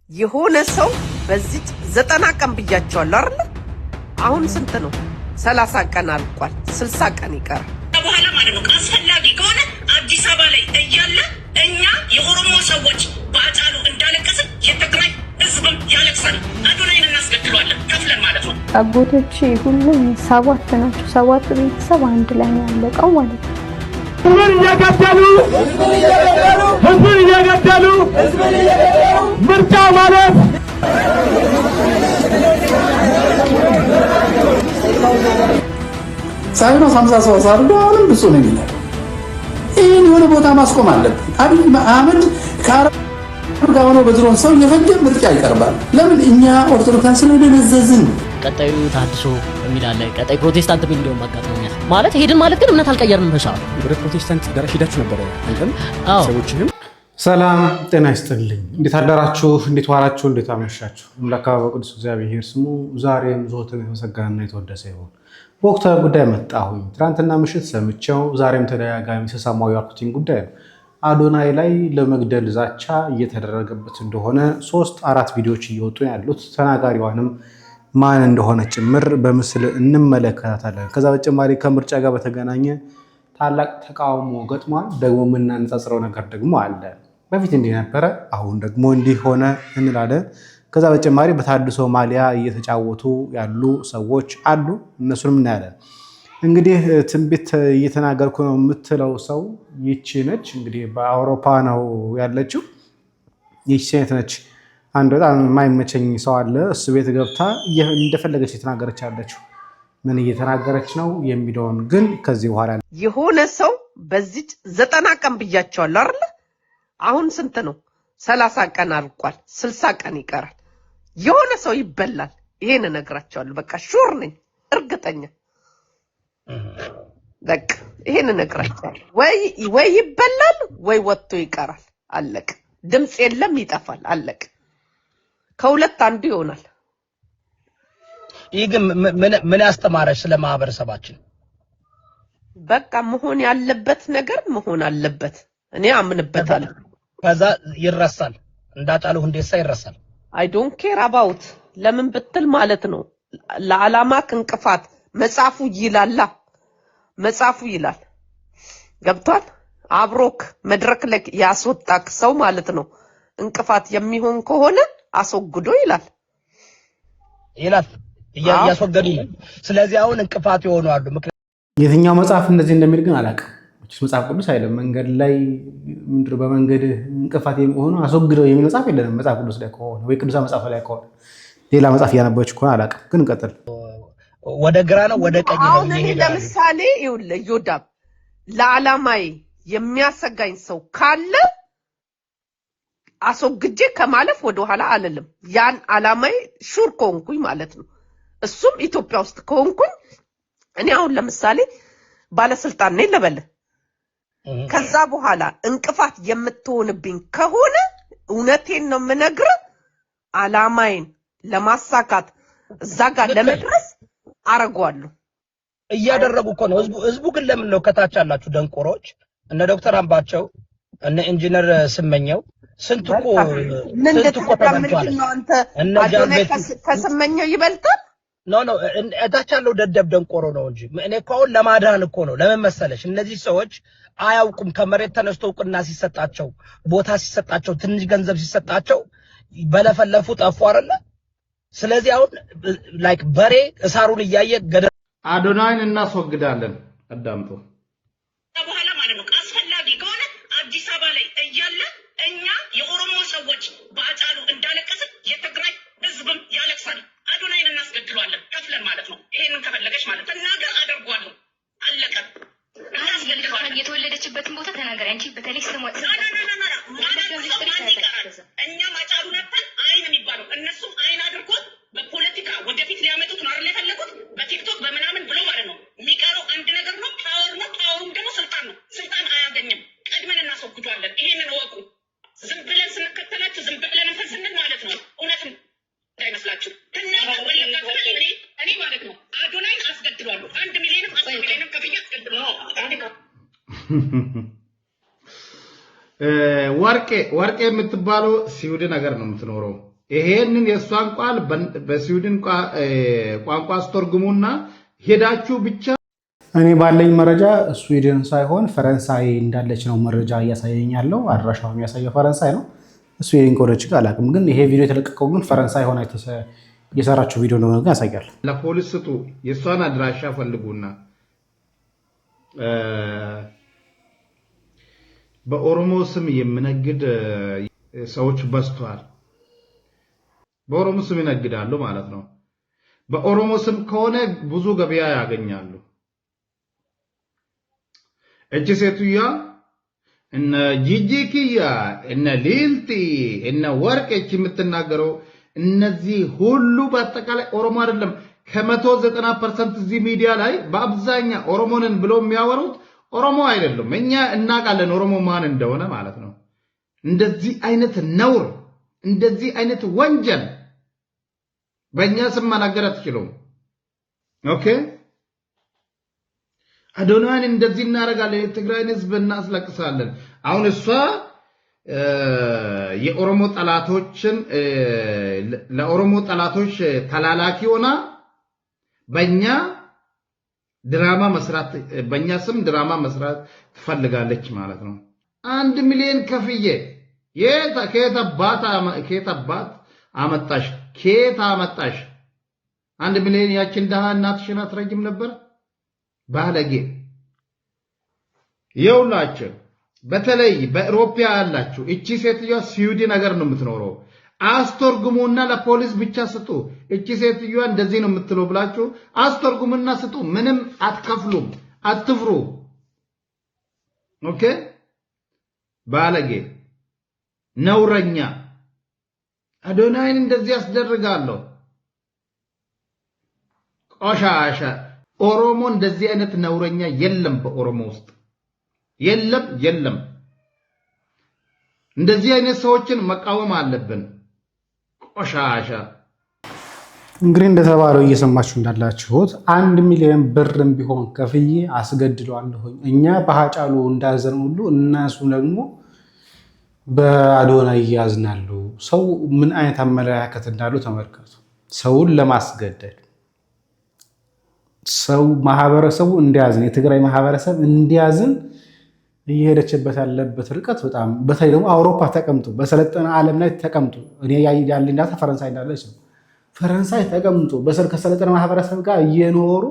የሆነ ሰው በዚህ 90 ቀን ብያቸዋለሁ አይደል? አሁን ስንት ነው? 30 ቀን አልቋል። 60 ቀን ይቀራል። በኋላ ማለት ነው አስፈላጊ ከሆነ አዲስ አበባ ላይ እያለ እኛ የኦሮሞ ሰዎች ባጫሉ እንዳለቀስን የትግራይ ህዝብም ያለቅሳል። አዶናይን እናስገድለዋለን ከፍለን ማለት ነው። አጎቶቼ ሁሉም 7 ናቸው። 7 ቤተሰብ አንድ ላይ ነው ያለቀው ማለት ነው። ህዝብን እየገደሉ ምርጫ ማለት ሳይኖስ 50 ሰው አሳርዶ አሁንም ብፁ ነው የሚለው። ይህን የሆነ ቦታ ማስቆም አለብን። አብይ አህመድ ከአረብ ጋር ሆኖ በድሮን ሰው የፈጀ ምርጫ ይቀርባል። ለምን? እኛ ኦርቶዶክሳን ስለደነዘዝን። ቀጣዩ ታድሶ የሚላለ ቀጣይ ፕሮቴስታንት ቢል እንደውም አጋጥሞኛል። ማለት ሄድን ማለት ግን እምነት አልቀየርንም። በሻው ወደ ፕሮቴስታንት ደረሽ ሄዳችሁ ነበር አንተም ሰዎችንም። ሰላም ጤና ይስጥልኝ። እንዴት አደራችሁ? እንዴት ዋላችሁ? እንዴት አመሻችሁ? አምላክ በቅዱስ እግዚአብሔር ስሙ ዛሬም ዘወትር የተመሰገነና የተወደሰ ይሁን። በወቅታዊ ጉዳይ መጣሁኝ። ትናንትና ምሽት ሰምቼው ዛሬም ተደጋጋሚ ስሰማው ያልኩትን ጉዳይ ነው። አዶናይ ላይ ለመግደል ዛቻ እየተደረገበት እንደሆነ 3-4 ቪዲዮዎች እየወጡ ያሉት ተናጋሪዋንም ማን እንደሆነ ጭምር በምስል እንመለከታለን። ከዛ በተጨማሪ ከምርጫ ጋር በተገናኘ ታላቅ ተቃውሞ ገጥሟል። ደግሞ የምናነጻጽረው ነገር ደግሞ አለ። በፊት እንዲህ ነበረ፣ አሁን ደግሞ እንዲህ ሆነ እንላለን። ከዛ በተጨማሪ በታድሶ ማሊያ እየተጫወቱ ያሉ ሰዎች አሉ፣ እነሱንም እናያለን። እንግዲህ ትንቢት እየተናገርኩ ነው የምትለው ሰው ይቺ ነች። እንግዲህ በአውሮፓ ነው ያለችው። ይቺ ሴት ነች። አንድ በጣም የማይመቸኝ ሰው አለ። እሱ ቤት ገብታ እንደፈለገች የተናገረች ያለችው ምን እየተናገረች ነው የሚለውን ግን ከዚህ በኋላ የሆነ ሰው በዚህ 90 ቀን ብያቸዋለሁ አይደል? አሁን ስንት ነው? 30 ቀን አልቋል። 60 ቀን ይቀራል። የሆነ ሰው ይበላል። ይሄን እነግራቸዋለሁ። በቃ ሹር ነኝ፣ እርግጠኛ በቃ ይሄን እነግራቸዋለሁ። ወይ ይበላል ወይ ወጥቶ ይቀራል። አለቅ። ድምጽ የለም፣ ይጠፋል። አለቅ። ከሁለት አንዱ ይሆናል። ይህ ግን ምን ያስተማረች ስለ ማህበረሰባችን? በቃ መሆን ያለበት ነገር መሆን አለበት። እኔ አምንበታለሁ። ከዛ ይረሳል። እንዳጫሉ ሁንዴሳ ይረሳል። አይ ዶንት ኬር አባውት ለምን ብትል ማለት ነው ለዓላማ እንቅፋት መጻፉ ይላላ። መጻፉ ይላል። ገብቷል? አብሮክ መድረክ ላይ ያስወጣክ ሰው ማለት ነው እንቅፋት የሚሆን ከሆነ አስወግዶ ይላል ያስወገዱ ነው። ስለዚህ አሁን እንቅፋት ይሆኑ አሉ። የትኛው መጽሐፍ እንደዚህ እንደሚል ግን አላውቅም። መጽሐፍ ቅዱስ አይደለም። መንገድ ላይ ምንድር በመንገድ እንቅፋት የሚሆኑ አስወግደው የሚል መጽሐፍ የለንም። መጽሐፍ ቅዱስ ላይ ከሆነ ወይ ቅዱስ መጽሐፍ ላይ ከሆነ ሌላ መጽሐፍ እያነበበች ከሆነ አላውቅም። ግን እንቀጥል። ወደ ግራ ነው ወደ ቀኝ ነው አሁን እኔ ለምሳሌ ይኸውልህ ዮዳብ ለዓላማዬ የሚያሰጋኝ ሰው ካለ አስወግጄ ከማለፍ ወደኋላ አልልም። ያን ዓላማዬ ሹር ከሆንኩኝ ማለት ነው። እሱም ኢትዮጵያ ውስጥ ከሆንኩኝ እኔ አሁን ለምሳሌ ባለስልጣን ነኝ ልበል። ከዛ በኋላ እንቅፋት የምትሆንብኝ ከሆነ እውነቴን ነው የምነግርህ፣ ዓላማዬን ለማሳካት እዛ ጋር ለመድረስ አረጋለሁ። እያደረጉ እኮ ነው። ህዝቡ ግን ለምን ነው ከታች ያላችሁ ደንቆሮች እነ ዶክተር አምባቸው እነ ኢንጂነር ስመኘው ስንት እኮ ተመቷል። እነ ጃንቤት ከስመኘው ይበልጣል። ኖ እታች ያለው ደደብ ደንቆሮ ነው እንጂ እኔ እኮ አሁን ለማዳን እኮ ነው። ለምን መሰለሽ እነዚህ ሰዎች አያውቁም። ከመሬት ተነስቶ እውቅና ሲሰጣቸው፣ ቦታ ሲሰጣቸው፣ ትንሽ ገንዘብ ሲሰጣቸው በለፈለፉ ጠፉ አይደለ? ስለዚህ አሁን ላይክ በሬ እሳሩን እያየ ገደል አዶናይን እናስወግዳለን። አዳምጡ። በኋላ ማለት ነው አስፈላጊ ከሆነ አዲስ አበባ ላይ እያለ እኛ የኦሮሞ ሰዎች ባጫሉ እንዳለቀስን የትግራይ ህዝብም ያለቅሳል። አዶናይን እናስገድለዋለን ከፍለን ማለት ነው። ይሄንን ከፈለገች ማለት ተናገር፣ አደርጓለሁ። አለቀ። እናስገድለዋለን። የተወለደችበትን ቦታ ተናገር። አንቺ በተለይ ስሟ እኛ ማጫሉ ነበር አይን የሚባለው እነሱም አይን አድርጎት በፖለቲካ ወደፊት ሊያመጡት ነው አይደል የፈለጉት፣ በቲክቶክ በምናምን ብሎ ማለት ነው። የሚቀረው አንድ ነገር ነው፣ ፓወር ነው። ፓወሩም ደግሞ ስልጣን ነው። ስልጣን አያገኝም። ቀድመን እናስወግዷለን። ይሄንን እወቁ። ዝም ብለን ስንከተላችሁ ዝም ብለን እንትን ስንል ማለት ነው እውነትም እንዳይመስላችሁ ተናገር። ወለጋ ተበል እኔ ማለት ነው አዶናይን አስገድሏለሁ። 1 ሚሊዮንም 10 ሚሊዮንም ከፍዬ አስገድሏለሁ። ወርቄ የምትባለው ስዊድን ሀገር ነው የምትኖረው። ይሄንን የሷን ቃል በስዊድን ቋንቋ አስተርጉሙና ሄዳችሁ ብቻ እኔ ባለኝ መረጃ ስዊድን ሳይሆን ፈረንሳይ እንዳለች ነው መረጃ እያሳየኝ ያለው። አድራሻው የሚያሳየው ፈረንሳይ ነው። ስዊድን ኮረች ጋር አላውቅም፣ ግን ይሄ ቪዲዮ የተለቀቀው ግን ፈረንሳይ ሆነ የሰራችው ቪዲዮ እንደሆነ ግን ያሳያል። ለፖሊስ ስጡ፣ የሷን አድራሻ ፈልጉና በኦሮሞ ስም የሚነግድ ሰዎች በዝተዋል። በኦሮሞ ስም ይነግዳሉ ማለት ነው። በኦሮሞ ስም ከሆነ ብዙ ገበያ ያገኛሉ። እቺ ሴትዮዋ እነ ጂጂኪያ እነ ሊልቲ እነ ወርቅች የምትናገረው እነዚህ ሁሉ በአጠቃላይ ኦሮሞ አይደለም። ከ190% እዚህ ሚዲያ ላይ በአብዛኛው ኦሮሞንን ብሎ የሚያወሩት ኦሮሞ አይደለም። እኛ እናውቃለን ኦሮሞ ማን እንደሆነ ማለት ነው። እንደዚህ አይነት ነውር፣ እንደዚህ አይነት ወንጀል በእኛ ስም መናገር አትችሉም። ኦኬ አዶናን እንደዚህ እናደርጋለን፣ የትግራይን ህዝብ እናስለቅሳለን። አሁን እሷ የኦሮሞ ጠላቶችን ለኦሮሞ ጠላቶች ተላላኪ ሆና በእኛ ድራማ መስራት፣ በእኛ ስም ድራማ መስራት ትፈልጋለች ማለት ነው። 1 ሚሊዮን ከፍዬ ከየት አባት አመጣሽ? ከየት አመጣሽ? 1 ሚሊዮን ያችን ደሃ እናትሽን አትረጅም ነበር? ባለጌ ይውላችሁ። በተለይ በአውሮፓ ያላችሁ እቺ ሴትዮዋ ስዊድን ሀገር ነው የምትኖረው። አስተርጉሙና ለፖሊስ ብቻ ስጡ። እቺ ሴትዮዋ እንደዚህ ነው የምትለው ብላችሁ አስተርጉሙና ስጡ። ምንም አትከፍሉም፣ አትፍሩ። ኦኬ ባለጌ ነውረኛ አዶናይን እንደዚህ ያስደርጋለሁ። ቆሻሻ ኦሮሞ እንደዚህ አይነት ነውረኛ የለም፣ በኦሮሞ ውስጥ የለም። እንደዚህ አይነት ሰዎችን መቃወም አለብን። ቆሻሻ እንግዲህ እንደተባለው እየሰማችሁ እንዳላችሁት 1 ሚሊዮን ብርም ቢሆን ከፍዬ አስገድለዋለሁ። እኛ በሃጫሉ እንዳዘን ሁሉ እነሱ ደግሞ በአዶናይ ያዝናሉ። ሰው ምን አይነት አመለካከት እንዳለው ተመልከቱ። ሰውን ለማስገደድ ሰው ማህበረሰቡ እንዲያዝን፣ የትግራይ ማህበረሰብ እንዲያዝን እየሄደችበት ያለበት ርቀት በጣም በተለይ ደግሞ አውሮፓ ተቀምጦ በሰለጠነ ዓለም ላይ ተቀምጦ እኔ ያለኝ ዳታ ፈረንሳይ እንዳለች ነው። ፈረንሳይ ተቀምጦ ከሰለጠነ ማህበረሰብ ጋር እየኖሩ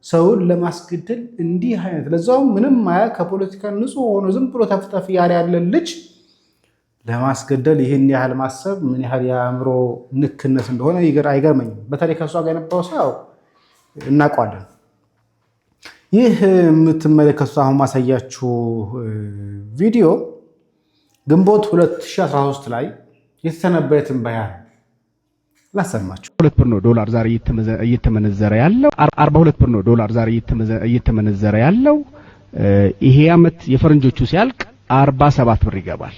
ሰውን ለማስገደል እንዲህ አይነት ለዛውም ምንም ማያ ከፖለቲካ ንጹህ ሆኖ ዝም ብሎ ተፍተፍ ያለ ልጅ ለማስገደል ይህን ያህል ማሰብ ምን ያህል የአእምሮ ንክነት እንደሆነ አይገርመኝም። በተለይ ከእሷ ጋር የነበረው ሰው እናውቀዋለን። ይህ የምትመለከቱት አሁን ማሳያችሁ ቪዲዮ ግንቦት 2013 ላይ የተተነበየ ትንበያ ላሰማችሁ። 2 ብር ነው ዶላር ዛሬ እየተመነዘረ ያለው። 42 ብር ነው ዶላር ዛሬ እየተመነዘረ ያለው። ይሄ ዓመት የፈረንጆቹ ሲያልቅ 47 ብር ይገባል።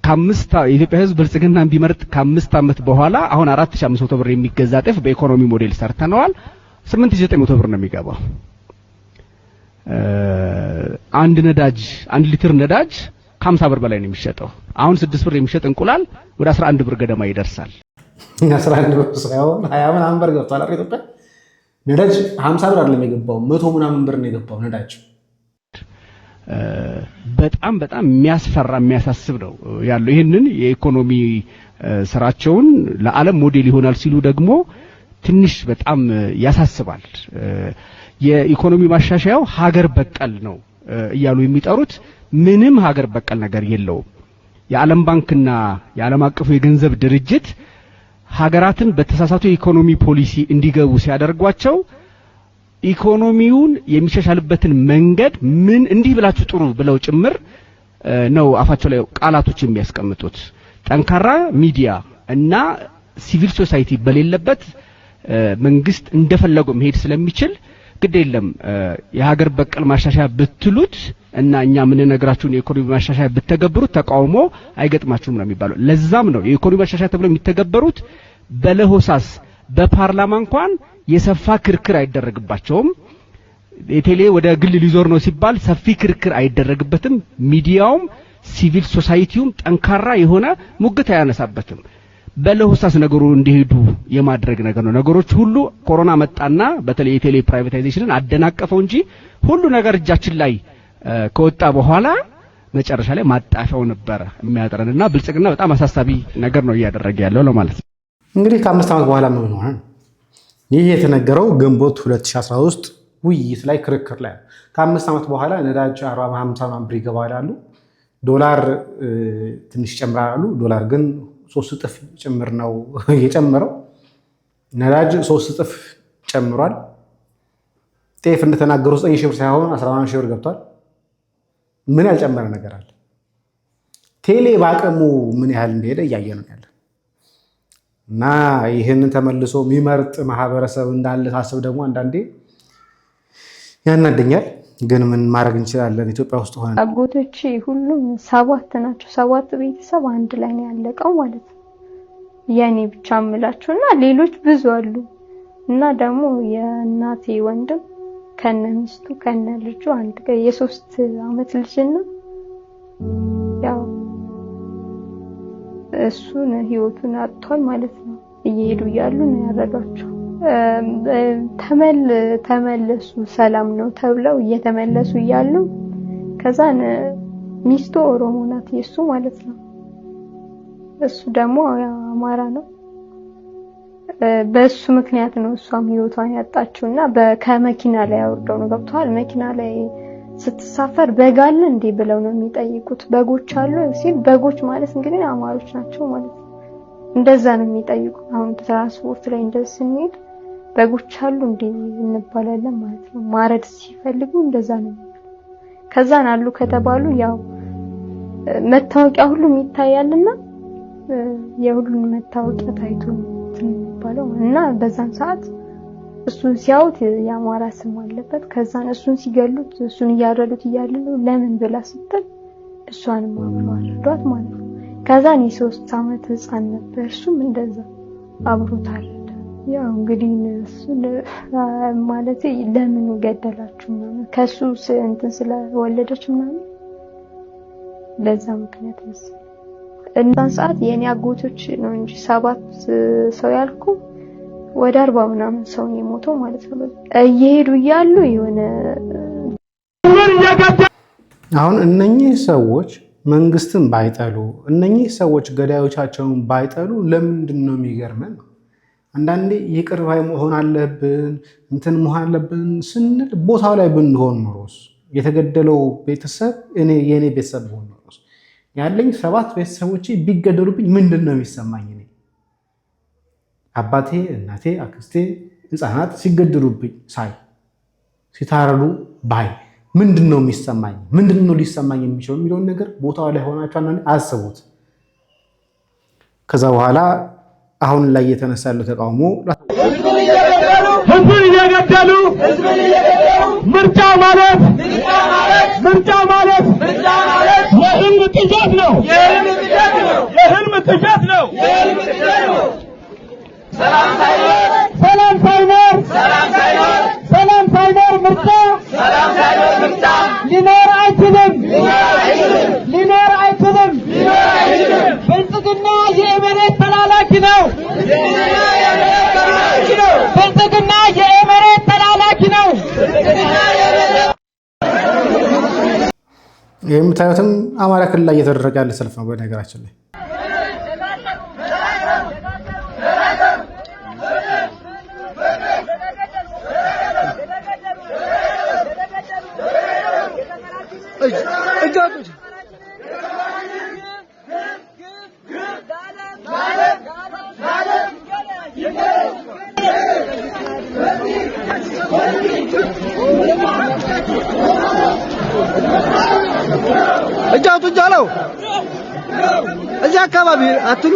የኢትዮጵያ ሕዝብ ብልጽግናን ቢመርጥ ከ5 ዓመት በኋላ አሁን 4500 ብር የሚገዛ ጤፍ በኢኮኖሚ ሞዴል ሰርተነዋል። 8900 ብር ነው የሚገባው። አንድ ሊትር ነዳጅ ከ50 ብር በላይ ነው የሚሸጠው። አሁን 6 ብር የሚሸጥ እንቁላል ወደ 11 ብር ገደማ ይደርሳል። 11 ብር ሳይሆን 20 ምናምን ብር ገብቷል። ኢትዮጵያ ነዳጅ 50 ብር አይደለም የገባው 100 ምናምን ብር ነው የገባው ነዳጅ። በጣም የሚያስፈራ የሚያሳስብ ነው ያለው። ይሄንን የኢኮኖሚ ስራቸውን ለዓለም ሞዴል ይሆናል ሲሉ ደግሞ ትንሽ በጣም ያሳስባል። የኢኮኖሚ ማሻሻያው ሀገር በቀል ነው እያሉ የሚጠሩት ምንም ሀገር በቀል ነገር የለውም። የዓለም ባንክና የዓለም አቀፉ የገንዘብ ድርጅት ሀገራትን በተሳሳቱ የኢኮኖሚ ፖሊሲ እንዲገቡ ሲያደርጓቸው ኢኮኖሚውን የሚሻሻልበትን መንገድ ምን እንዲህ ብላችሁ ጥሩ ብለው ጭምር ነው አፋቸው ላይ ቃላቶች የሚያስቀምጡት። ጠንካራ ሚዲያ እና ሲቪል ሶሳይቲ በሌለበት መንግስት እንደፈለገው መሄድ ስለሚችል ግድ የለም የሀገር በቀል ማሻሻያ ብትሉት እና እኛ ምን ነግራችሁን የኢኮኖሚ ማሻሻያ ብትተገብሩት ተቃውሞ አይገጥማችሁም ነው የሚባለው። ለዛም ነው የኢኮኖሚ ማሻሻያ ተብሎ የሚተገበሩት በለሆሳስ በፓርላማ እንኳን የሰፋ ክርክር አይደረግባቸውም። የቴሌ ወደ ግል ሊዞር ነው ሲባል ሰፊ ክርክር አይደረግበትም። ሚዲያውም ሲቪል ሶሳይቲውም ጠንካራ የሆነ ሙግት አያነሳበትም። በለሆሳስ ነገሩ እንዲሄዱ የማድረግ ነገር ነው። ነገሮች ሁሉ ኮሮና መጣና በተለይ የቴሌ ፕራይቬታይዜሽንን አደናቀፈው እንጂ ሁሉ ነገር እጃችን ላይ ከወጣ በኋላ መጨረሻ ላይ ማጣፈው ነበር የሚያጠረንና ብልጽግና በጣም አሳሳቢ ነገር ነው እያደረገ ያለው ለማለት ነው። እንግዲህ ከ5 ዓመት በኋላ ምን ሆነ? ይህ የተነገረው ግንቦት 2013 ውይይት ላይ ክርክር ላይ ከ5 ዓመት በኋላ ነዳጅ 40-50 ብር ይገባላሉ፣ ዶላር ትንሽ ይጨምራሉ። ዶላር ግን 3 እጥፍ ጭምር ነው የጨመረው። ነዳጅ 3 እጥፍ ጨምሯል። ጤፍ እንደተናገሩ 9 ሺህ ብር ሳይሆን 11 ሺህ ብር ገብቷል። ምን ያልጨመረ ነገር አለ? ቴሌ ባቀሙ ምን ያህል እንደሄደ እያየ ነው ያለ እና ይህንን ተመልሶ የሚመርጥ ማህበረሰብ እንዳለ ታስብ ደግሞ አንዳንዴ ያናደኛል። ግን ምን ማድረግ እንችላለን? ኢትዮጵያ ውስጥ ሆነ አጎቶቼ ሁሉም 7 ናቸው። 7 ቤተሰብ አንድ ላይ ነው ያለቀው ማለት ነው። የኔ ብቻ አምላችሁና ሌሎች ብዙ አሉ እና ደግሞ የእናቴ ወንድም ከነ ሚስቱ ከነ ልጁ አንድ ጋር የ3 አመት ልጅና ያው እሱን ህይወቱን አጥቷል ማለት ነው። እየሄዱ ያሉ ነው ያረጋቸው። ተመለሱ ሰላም ነው ተብለው እየተመለሱ ይያሉ። ከዛን ሚስቱ ኦሮሞ ናት የሱ ማለት ነው። እሱ ደግሞ አማራ ነው። በሱ ምክንያት ነው እሷም ህይወቷን ያጣችውና ከመኪና ላይ አውርደው ነው ገብቷል። መኪና ላይ ስትሳፈር በጋለ እንዴ ብለው ነው የሚጠይቁት። በጎች አሉ ሲል በጎች ማለት እንግዲህ አማሮች ናቸው ማለት ነው። እንደዛ ነው የሚጠይቁ። አሁን ትራንስፖርት ላይ እንደዚህ ስንሄድ በጎች አሉ እንዴ እንባላለን ማለት ነው። ማረድ ሲፈልጉ እንደዛ ነው። ከዛን አሉ ከተባሉ ያው መታወቂያ ሁሉም ይታያልና የሁሉን መታወቂያ ታይቶ እንባለው እና በዛን ሰዓት እሱን ሲያዩት የአማራ ስም አለበት። ከዛን እሱን ሲገሉት እሱን ያረዱት ይያሉ ለምን ብላ ስትል እሷንም አብሮ አረዷት ማለት ነው። ከዛን የ3 አመት ህፃን ነበር እሱም እንደዛ አብሮ ታረደ። ያው እንግዲህ እሱ ማለት ለምን ገደላችሁ ነው ከሱ እንትን ስለወለደች ምናምን ለዛ ምክንያት ነው። እናን ሰዓት የኔ አጎቶች ነው እንጂ 7 ሰው ያልኩ ወደ 40 ምናምን ሰው ነው የሞተው ማለት ነው። እየሄዱ ይያሉ የሆነ አሁን እነኚህ ሰዎች መንግስትን ባይጠሉ እነኚህ ሰዎች ገዳዮቻቸውን ባይጠሉ ለምንድን ነው የሚገርመን? አንዳንዴ ይቅር ባይ መሆን አለብን እንትን መሆን አለብን ስንል ቦታው ላይ ብንሆን ኖሮስ የተገደለው ቤተሰብ የኔ ቤተሰብ ሆኖ ኖሮስ ያለኝ 7 ቤተሰቦች ቢገደሉብኝ ምንድን ነው የሚሰማኝ? እኔ አባቴ፣ እናቴ፣ አክስቴ፣ ህፃናት ሲገደሉብኝ ሳይ ሲታረዱ ባይ ምንድን ነው የሚሰማኝ? ምንድን ነው ሊሰማኝ የሚችለው የሚለውን ነገር ቦታው ላይ ሆናችሁ አንዳንዴ አስቡት። ከዛ በኋላ አሁን ላይ የተነሳ ያለው ተቃውሞ ህዝብን እየገደሉ ምርጫ ማለት የህልም ቅዠት ነው። ሰላም ሳይኖር ምርጫ ሊኖር አይችልም። ብልጽግና የኤሜሬት ተላላኪ ነው። የምታዩትም አማራ ክልል ላይ እየተደረገ ያለ ሰልፍ ነው። በነገራችን ላይ እጃለው እዚህ አካባቢ አትሉ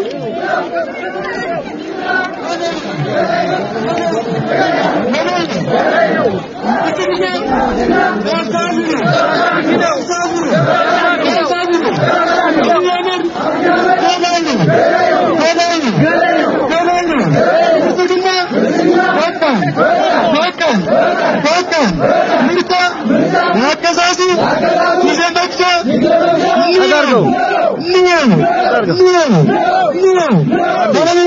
No.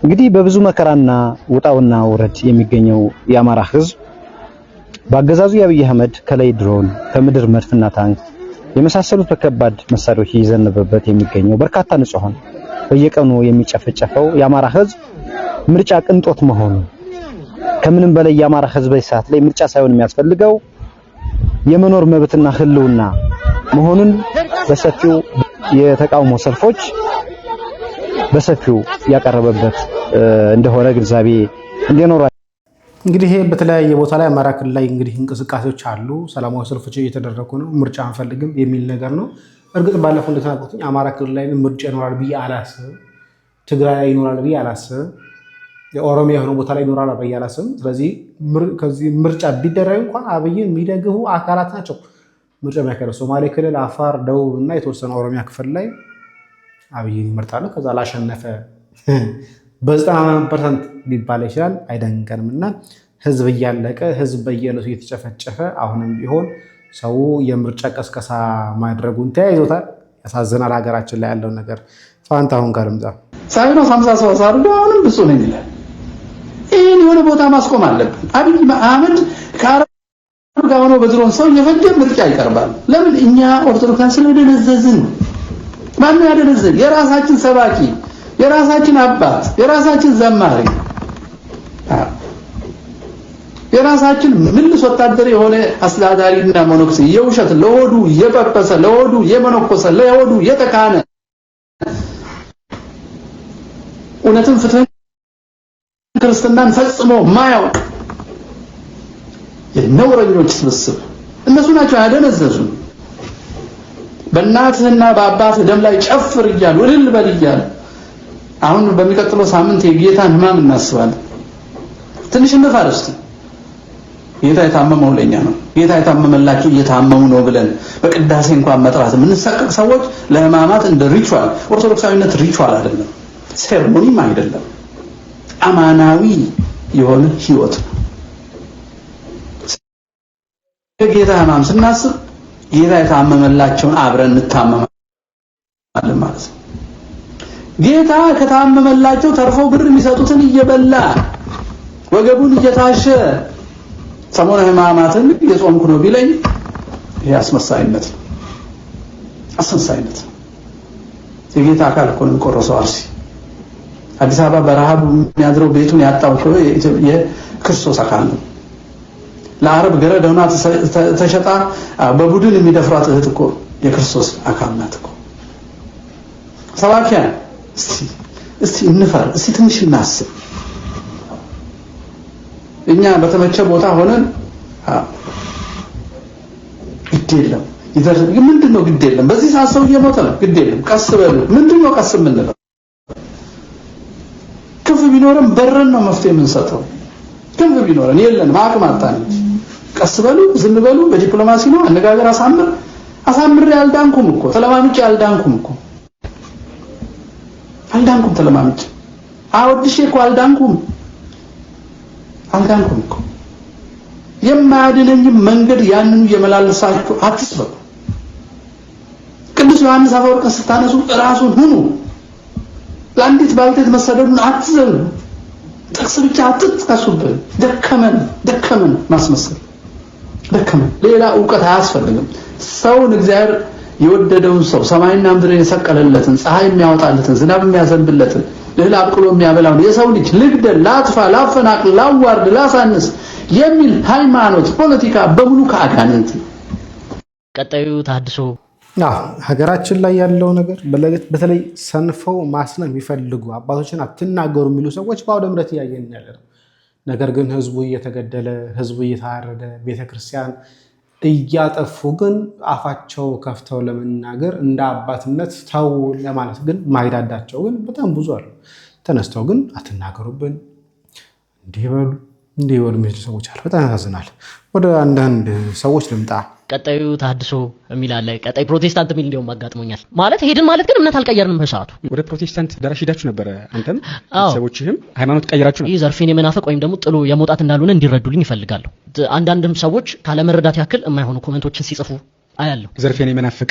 እንግዲህ በብዙ መከራና ውጣውና ውረድ የሚገኘው የአማራ ህዝብ በአገዛዙ የአብይ አህመድ ከላይ ድሮን ከምድር መድፍና ታንክ የመሳሰሉት በከባድ መሳሪያዎች እየዘነበበት የሚገኘው በርካታ ንጹሃን በየቀኑ የሚጨፈጨፈው የአማራ ህዝብ ምርጫ ቅንጦት መሆኑ ከምንም በላይ የአማራ ህዝብ በሰዓት ላይ ምርጫ ሳይሆን የሚያስፈልገው የመኖር መብትና ህልውና መሆኑን በሰፊው የተቃውሞ ሰልፎች በሰፊው ያቀረበበት እንደሆነ ግንዛቤ እንዲኖር እንግዲህ በተለያየ ቦታ ላይ አማራ ክልል ላይ እንግዲህ እንቅስቃሴዎች አሉ። ሰላማዊ ሰልፎች እየተደረጉ ነው። ምርጫ አንፈልግም የሚል ነገር ነው። እርግጥ ባለፈው እንደተናገርኩኝ አማራ ክልል ላይ ምርጫ ይኖራል ብዬ አላስብም። ትግራይ ላይ ይኖራል ብዬ አላስብም። የኦሮሚያ የሆነ ቦታ ላይ ይኖራል ብዬ አላስብም። ስለዚህ ከዚህ ምርጫ ቢደረግ እንኳን አብይን የሚደግፉ አካላት ናቸው ምርጫ የሚያካሂዱ። ሶማሌ ክልል፣ አፋር፣ ደቡብ እና የተወሰነ ኦሮሚያ ክፍል ላይ አብይን ይመርጣሉ። ከዛ ላሸነፈ በ90% ሊባል ይችላል አይደንቀንም። እና ህዝብ እያለቀ ህዝብ በየዕለቱ እየተጨፈጨፈ አሁንም ቢሆን ሰው የምርጫ ቀስቀሳ ማድረጉን ተያይዞታል። ያሳዝናል። ሀገራችን ላይ ያለውን ነገር ፋንታሁን ጋርምዛ ሳይኖስ 50 ሰው ሳርዶ አሁንም ብፁ ነኝ ይላል። ይህን የሆነ ቦታ ማስቆም አለብን። አብይ አህመድ ከአረብ ጋር ሆኖ በድሮን ሰው የፈጀ ምርጫ ይቀርባል። ለምን? እኛ ኦርቶዶክሳን ስለደነዘዝን። ማን ያደነዘዝ? የራሳችን ሰባኪ፣ የራሳችን አባት፣ የራሳችን ዘማሪ፣ የራሳችን ምልስ ወታደር የሆነ አስተዳዳሪና መነኩሴ የውሸት ለሆዱ የጳጳሰ ለሆዱ የመነኮሰ ለሆዱ የተካነ እውነትን ፍትህን ክርስትናን ፈጽሞ ማያውቅ የነውረኞች ስብስብ እነሱ ናቸው ያደነዘዙን። በእናትህና በአባትህ ደም ላይ ጨፍር እያሉ እልል በል እያሉ አሁን በሚቀጥለው ሳምንት የጌታን ሕማም እናስባለን። ትንሽ እንፋር እስቲ። ጌታ የታመመው ለኛ ነው። ጌታ የታመመላችሁ እየታመሙ ነው ብለን በቅዳሴ እንኳን መጥራት የምንሰቀቅ ሰዎች ለሕማማት እንደ ሪቹዋል፣ ኦርቶዶክሳዊነት ሪቹዋል አይደለም፣ ሴርሞኒም አይደለም፣ አማናዊ የሆነ ህይወት ነው። የጌታ ሕማም ስናስብ ጌታ የታመመላቸውን አብረን እንታመማለን ማለት ነው። ጌታ ከታመመላቸው ተርፎ ብር የሚሰጡትን እየበላ ወገቡን እየታሸ ሰሞነ ሕማማትን የጾምኩ ነው ቢለኝ ይሄ አስመሳይነት ነው። አስመሳይነት የጌታ አካል እኮ ነው የሚቆረሰው። አርሲ አዲስ አበባ በረሃብ የሚያድረው ቤቱን ያጣው እኮ የክርስቶስ አካል ነው። ለአረብ ገረድ ሆና ተሸጣ በቡድን የሚደፍሯት እህት እኮ የክርስቶስ አካል ናት እኮ። ሰባኪያን እስቲ እንፈር፣ እስቲ ትንሽ እናስብ። እኛ በተመቸ ቦታ ሆነን ግድ የለም ይደርስ ምንድነው? ግድ የለም በዚህ ሰዓት ሰው እየሞተ ነው። ግድ የለም ቀስ በሉ። ምንድነው ቀስ የምንለው? ክንፍ ቢኖርም በረን ነው መፍትሄ የምንሰጠው። ክንፍ ቢኖረን የለንም፣ አቅም አጣን። ቀስ በሉ፣ ዝም በሉ። በዲፕሎማሲ ነው አነጋገር። አሳምሬ አልዳንኩም እኮ ተለማምጬ አልዳንኩም እኮ አልዳንኩም። ተለማምጬ አወድሼ እኮ አልዳንኩም እኮ። የማያድነኝ መንገድ ያንኑ የመላለሳችሁ አትስበኩ። ቅዱስ ዮሐንስ አፈወርቅ ስታነሱ ራሱን ሁኑ። ለአንዲት ባልቴት መሰደዱን አትዘኑ። ጥቅስ ብቻ አትጥቀሱብን። ደከመን ማስመሰል ደከመን። ሌላ ዕውቀት አያስፈልግም። ሰውን እግዚአብሔር የወደደውን ሰው ሰማይና ምድርን የሰቀለለትን ፀሐይ የሚያወጣለትን ዝናብ የሚያዘንብለትን እህል አብቅሎ የሚያበላውን የሰው ልጅ ልግደል፣ ላጥፋ፣ ላፈናቅል፣ ላዋርድ፣ ላሳንስ የሚል ሃይማኖት፣ ፖለቲካ በሙሉ ከአጋንንት። ቀጣዩ ተሐድሶ ሀገራችን ላይ ያለው ነገር በተለይ ሰንፈው ማስነፍ የሚፈልጉ አባቶችን አትናገሩ የሚሉ ሰዎች በአውደ ምሕረት እያየን ያለ ነው። ነገር ግን ህዝቡ እየተገደለ ህዝቡ እየታረደ ቤተክርስቲያን እያጠፉ ግን አፋቸው ከፍተው ለመናገር እንደ አባትነት ተው ለማለት ግን ማይዳዳቸው ግን በጣም ብዙ አሉ። ተነስተው ግን አትናገሩብን እንዲህ በሉ የሚሉ ሰዎች አሉ። በጣም ያሳዝናል። ወደ አንዳንድ ሰዎች ልምጣ። ቀጣዩ ተሐድሶ የሚል አለ፣ ቀጣይ ፕሮቴስታንት የሚል እንደውም አጋጥሞኛል። ማለት ሄድን ማለት ግን እምነት አልቀየርንም። በሰዓቱ ወደ ፕሮቴስታንት ደራሽ ሄዳችሁ ነበር። አንተም ሰዎችህም ሃይማኖት ቀይራችሁ ነው። ይህ ዘርፌን የመናፈቅ ወይም ደግሞ ጥሎ የመውጣት እንዳልሆነ እንዲረዱልኝ ይፈልጋለሁ። አንዳንድም ሰዎች ካለመረዳት ያክል የማይሆኑ ኮሜንቶችን ሲጽፉ አያለሁ። ዘርፌን የመናፈቅ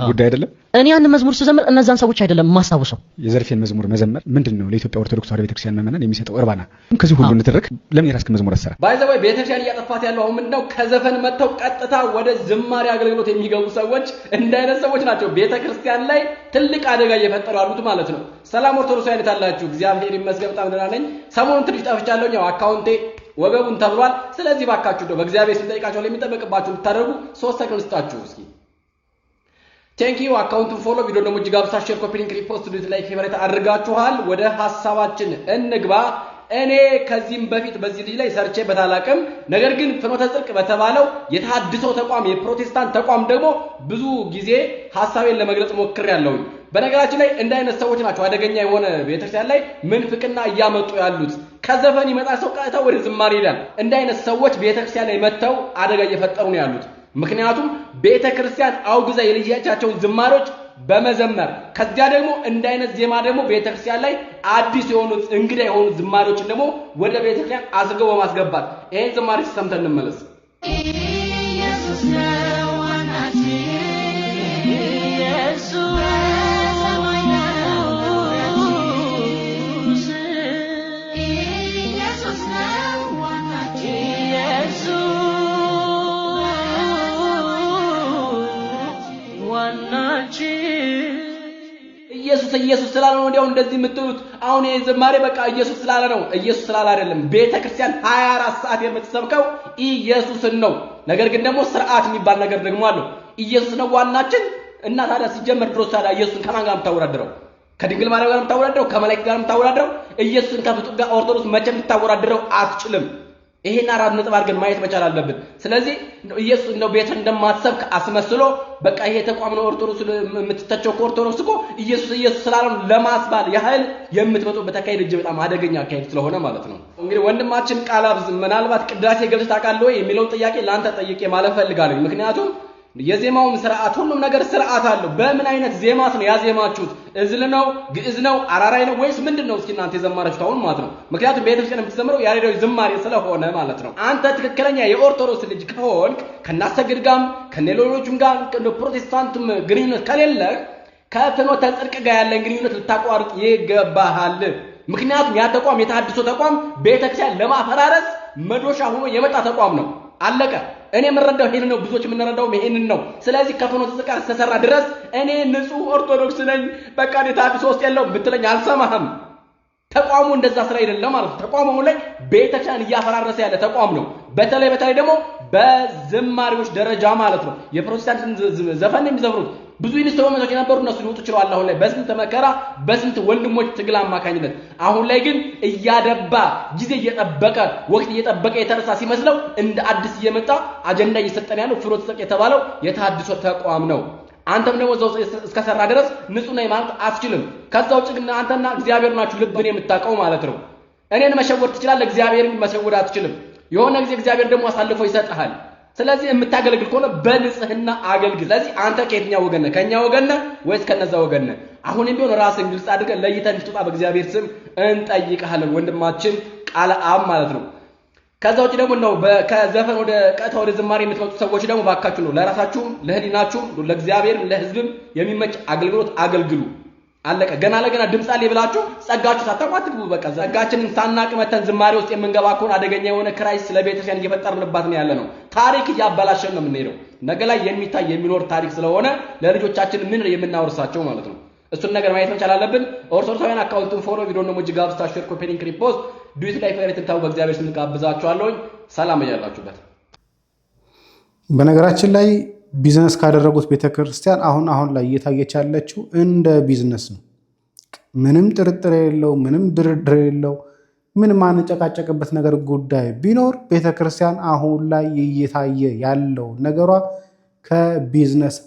ጉዳይ አይደለም። እኔ አንድ መዝሙር ስዘምር እነዛን ሰዎች አይደለም ማስታውሰው። የዘርፌን መዝሙር መዘመር ምንድነው ለኢትዮጵያ ኦርቶዶክስ ተዋሕዶ ቤተክርስቲያን ምዕመናን የሚሰጠው እርባና? ከዚህ ሁሉ እንትርክ ለምን የራስክ መዝሙር አሰራ? ባይዘው ቤተክርስቲያን እያጠፋት ያለው አሁን ምንድነው? ከዘፈን መጥተው ቀጥታ ወደ ዝማሬ አገልግሎት የሚገቡ ሰዎች እንደ አይነት ሰዎች ናቸው ቤተክርስቲያን ላይ ትልቅ አደጋ እየፈጠሩ ያሉት ማለት ነው። ሰላም ኦርቶዶክሳውያን አላችሁ? እግዚአብሔር ይመስገን በጣም ደህና ነኝ። ሰሞኑን ትንሽ ጠፍቻለሁ። ያው አካውንቴ ወገቡን ተብሏል። ስለዚህ ባካችሁ ነው በእግዚአብሔር ስም ጠይቃችሁ ለሚጠበቅባችሁ እንድታደርጉ 3 ሰከንድ ስጣችሁ እስኪ። ቴንኪዩ አካውንቱን ፎሎ ቪዲዮ ደግሞ እጅግ አብዝታችሁ ሼር፣ ኮፒ ሊንክ፣ ሪፖስት ዱት ላይክ ፌቨራይት አድርጋችኋል። ወደ ሐሳባችን እንግባ። እኔ ከዚህም በፊት በዚህ ልጅ ላይ ሰርቼ በታላቅም ነገር ግን ፍኖተ ጽድቅ በተባለው የተሐድሶ ተቋም የፕሮቴስታንት ተቋም ደግሞ ብዙ ጊዜ ሐሳቤን ለመግለጽ ሞክሬያለሁ። በነገራችን ላይ እንደ አይነት ሰዎች ናቸው አደገኛ የሆነ ቤተክርስቲያን ላይ ምንፍቅና እያመጡ ያሉት። ከዘፈን ይመጣ ሰው ቀጥታ ወደ ዝማሬ ይላል። እንደ አይነት ሰዎች ቤተክርስቲያን ላይ መጥተው አደጋ እየፈጠሩ ነው ያሉት። ምክንያቱም ቤተክርስቲያን አውግዛ የልጃቸውን ዝማሬዎች በመዘመር ከዚያ ደግሞ እንደ አይነት ዜማ ደግሞ ቤተክርስቲያን ላይ አዲስ የሆኑ እንግዳ የሆኑ ዝማሬዎችን ደግሞ ወደ ቤተክርስቲያን አስገው በማስገባት ይሄን ዝማሬ ሰምተን እንመለስ። ኢየሱስ ነው ዋናችን ኢየሱስ ኢየሱስ ስላለ ነው እንዲያው እንደዚህ የምትሉት። አሁን ይሄ ዝማሬ በቃ ኢየሱስ ስላለ ነው። ኢየሱስ ስላለ አይደለም። ቤተክርስቲያን 24 ሰዓት የምትሰብከው ኢየሱስን ነው። ነገር ግን ደግሞ ስርዓት የሚባል ነገር ደግሞ አለው። ኢየሱስ ነው ዋናችን እና ታዲያ ሲጀመር ድሮስ ታዲያ ኢየሱስን ከማን ጋር የምታወዳድረው? ከድንግል ማርያም ጋር የምታወዳድረው? ከመላእክት ጋር የምታወዳድረው? ኢየሱስን ከፍጡር ጋር ኦርቶዶክስ መቼም ልታወዳድረው አትችልም። ይሄን 4 ነጥብ አድርገን ማየት መቻል አለብን። ስለዚህ ኢየሱስ ነው ቤት እንደማትሰብክ አስመስሎ በቃ ይሄ ተቋም ነው ኦርቶዶክስ የምትተቸው ከኦርቶዶክስ እኮ ኢየሱስ ስላለው ለማስባል ያህል የምትመጡበት አካሄድ እጅግ በጣም አደገኛ አካሄድ ስለሆነ ማለት ነው። እንግዲህ ወንድማችን ቃላብዝ ምናልባት ቅዳሴ ገብተህ ታውቃለህ ወይ የሚለውን ጥያቄ ላንተ ጠይቄ ማለት ፈልጋለሁ። ምክንያቱም የዜማውም ስርዓት ሁሉም ነገር ስርዓት አለው። በምን አይነት ዜማት ነው ያዜማችሁት? እዝል ነው? ግዕዝ ነው? አራራይ ነው ወይስ ምንድነው? እስኪ እናንተ የዘማራችሁት አሁን ማለት ነው። ምክንያቱም ቤተክርስቲያን የምትዘምረው ያሬዳዊ ዝማሬ ስለሆነ ማለት ነው። አንተ ትክክለኛ የኦርቶዶክስ ልጅ ከሆንክ ከናሰግድ ጋርም ከሌሎቹም ጋር ፕሮቴስታንትም ግንኙነት ከሌለ ከፍኖተ ጽድቅ ጋር ያለን ግንኙነት ልታቋርጥ ይገባሃል። ምክንያቱም ያ ተቋም የተሐድሶ ተቋም ቤተክርስቲያን ለማፈራረስ መዶሻ ሆኖ የመጣ ተቋም ነው። አለቀ። እኔ የምረዳው ይሄን ነው። ብዙዎች የምንረዳው ይሄንን ነው። ስለዚህ ከፍኖተ ጽድቅ ጋር ተሰራ ድረስ እኔ ንጹህ ኦርቶዶክስ ነኝ በቃ ተሐድሶ ውስጥ የለውም ብትለኝ አልሰማህም። ተቋሙ እንደዛ ስራ አይደለም ማለት ነው። ተቋሙ ላይ ቤተክርስቲያን እያፈራረሰ ያለ ተቋም ነው። በተለይ ደግሞ በዝማሬዎች ደረጃ ማለት ነው። የፕሮቴስታንት ዘፈን የሚዘምሩት ብዙ ኢንስትሩመንቶች የነበሩ እነሱ ሊወጡ ይችላል። አሁን ላይ በስንት መከራ በስንት ወንድሞች ትግል አማካኝነት አሁን ላይ ግን እያደባ ጊዜ እየጠበቀ ወቅት እየጠበቀ የተነሳ ሲመስለው እንደ አዲስ እየመጣ አጀንዳ እየሰጠን ያለው ፍኖተ ጽድቅ የተባለው የተሐድሶ ተቋም ነው። አንተም ደግሞ እዛው እስከሰራ ድረስ ንጹህ ነኝ ማለት አትችልም። ከዛ ውጭ ግን አንተና እግዚአብሔር ናችሁ ልብን የምታውቀው ማለት ነው። እኔን መሸወድ ትችላለህ፣ እግዚአብሔርን መሸወድ አትችልም። የሆነ ጊዜ እግዚአብሔር ደግሞ አሳልፎ ይሰጥሃል። ስለዚህ የምታገለግል ከሆነ በንጽህና አገልግል። ስለዚህ አንተ ከየትኛው ወገን ነህ? ከኛ ወገን ነህ ወይስ ከነዛ ወገን ነህ? አሁንም ቢሆን ራስን ግልጽ አድርገህ ለይተህ እንድትወጣ በእግዚአብሔር ስም እንጠይቅሃለን ወንድማችን ቃለ አብ ማለት ነው። ከዛ ውጭ ደግሞ ነው ከዘፈን ወደ ቀጥታ ወደ ዝማሬ የምትመጡ ሰዎች ደግሞ ባካችሁ ነው ለራሳችሁም ለህሊናችሁም ለእግዚአብሔርም ለህዝብም የሚመች አገልግሎት አገልግሉ። አለቀ። ገና ለገና ድምጽ አለ ብላችሁ ጸጋችሁ ሳታቋትቡ በቃ ጸጋችንን ሳናቅ መተን ዝማሬ ውስጥ የምንገባ ከሆነ አደገኛ የሆነ ክራይስ ለቤተክርስቲያን እየፈጠርንባት ነው ያለ ነው። ታሪክ እያበላሸን ነው የምንሄደው። ነገ ላይ የሚታይ የሚኖር ታሪክ ስለሆነ ለልጆቻችን ምን የምናወርሳቸው ማለት ነው። እሱን ነገር ማየት መቻል አለብን። ኦርቶዶክሳውያን አካውንቱን ፎሎ ቪዲዮ ነው ሙጅ ጋብስታ ሼር ኮፒ ሊንክ ሪፖስት ዱት ላይ ፈሪት ታው በእግዚአብሔር ስም ጋብዛችኋለሁ። ሰላም እያላችሁበት። በነገራችን ላይ ቢዝነስ ካደረጉት ቤተክርስቲያን አሁን ላይ እየታየች ያለችው እንደ ቢዝነስ ነው። ምንም ጥርጥር የለው፣ ምንም ድርድር የለው፣ ምንም ማንጨቃጨቅበት ነገር ጉዳይ ቢኖር ቤተክርስቲያን አሁን ላይ እየታየ ያለው ነገሯ ከቢዝነስ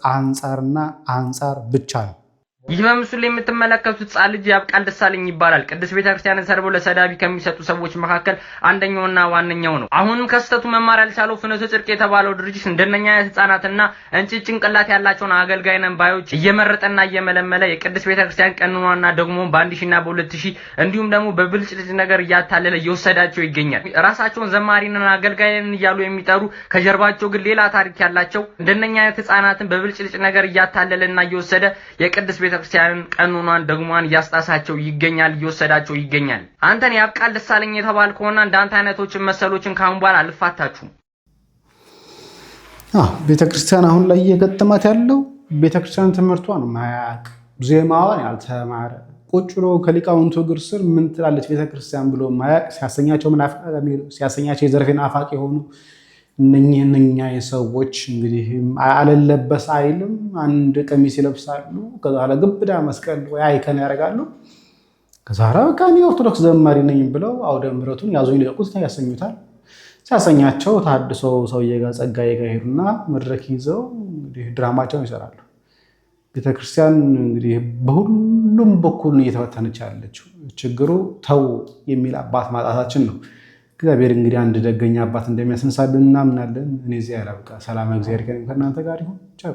አንጻር ብቻ ነው። ይህ በምስሉ ላይ የምትመለከቱት ሕፃን ልጅ ያብቃል ደሳለኝ ይባላል። ቅድስት ቤተክርስቲያንን ሰርቦ ለሰዳቢ ከሚሰጡ ሰዎች መካከል አንደኛውና ዋነኛው ነው። አሁንም ከስተቱ መማር ያልቻለው ፍኖተ ጽድቅ የተባለው ድርጅት እንደነኛ ህፃናትና እንጭጭ ጭንቅላት ያላቸውን አገልጋይ ነን ባዮች እየመረጠና እየመለመለ የቅድስት ቤተክርስቲያን ቀኖናና ደግሞ በ1000ና በ2000 እንዲሁም ደግሞ በብልጭልጭ ነገር እያታለለ እየወሰዳቸው ይገኛል። ራሳቸውን ዘማሪና አገልጋይ ነን እያሉ የሚጠሩ ከጀርባቸው ግን ሌላ ታሪክ ያላቸው እንደነኛ ህፃናትን በብልጭልጭ ነገር እያታለለና እየወሰደ የቅድስት ቤተክርስቲያንን ቀኖናን ደግሞን ያስጣሳቸው ይገኛል፣ እየወሰዳቸው ይገኛል። አንተን ያብቃል ደሳለኝ የተባልከውና እንዳንተ አይነቶችን መሰሎችን ካሁን በኋላ አልፋታችሁም። ቤተክርስቲያን አሁን ላይ እየገጠማት ያለው ቤተክርስቲያን ትምህርቷን ማያቅ ዜማዋን ያልተማረ ቁጭ ብሎ ከሊቃውንቱ እግር ስር ምን ትላለች ቤተክርስቲያን ብሎ ማያቅ ሲያሰኛቸው የዘርፌ ናፋቂ የሆኑ እነኛ የሰዎች እንግዲህ አለለበስ አይልም አንድ ቀሚስ ይለብሳሉ። ከዛ በኋላ ግብዳ መስቀል ወይ አይከን ያደርጋሉ። ከዛ በቃ እኔ ኦርቶዶክስ ዘማሪ ነኝ ብለው አውደ ምሕረቱን ያዙኝ ልቀቁት ያሰኙታል። ሲያሰኛቸው ታድሶ ሰውዬ ጋር ጸጋዬ ጋር ሄዱና መድረክ ይዘው እንግዲህ ድራማቸውን ይሰራሉ። ቤተክርስቲያን እንግዲህ በሁሉም በኩል እየተፈተነች ያለችው ችግሩ ተው የሚል አባት ማጣታችን ነው። እግዚአብሔር እንግዲህ አንድ ደገኛ አባት እንደሚያስነሳልን እናምናለን። እኔ እዚህ ያላብቃ። ሰላም እግዚአብሔር ከእናንተ ጋር ይሁን። ቻው።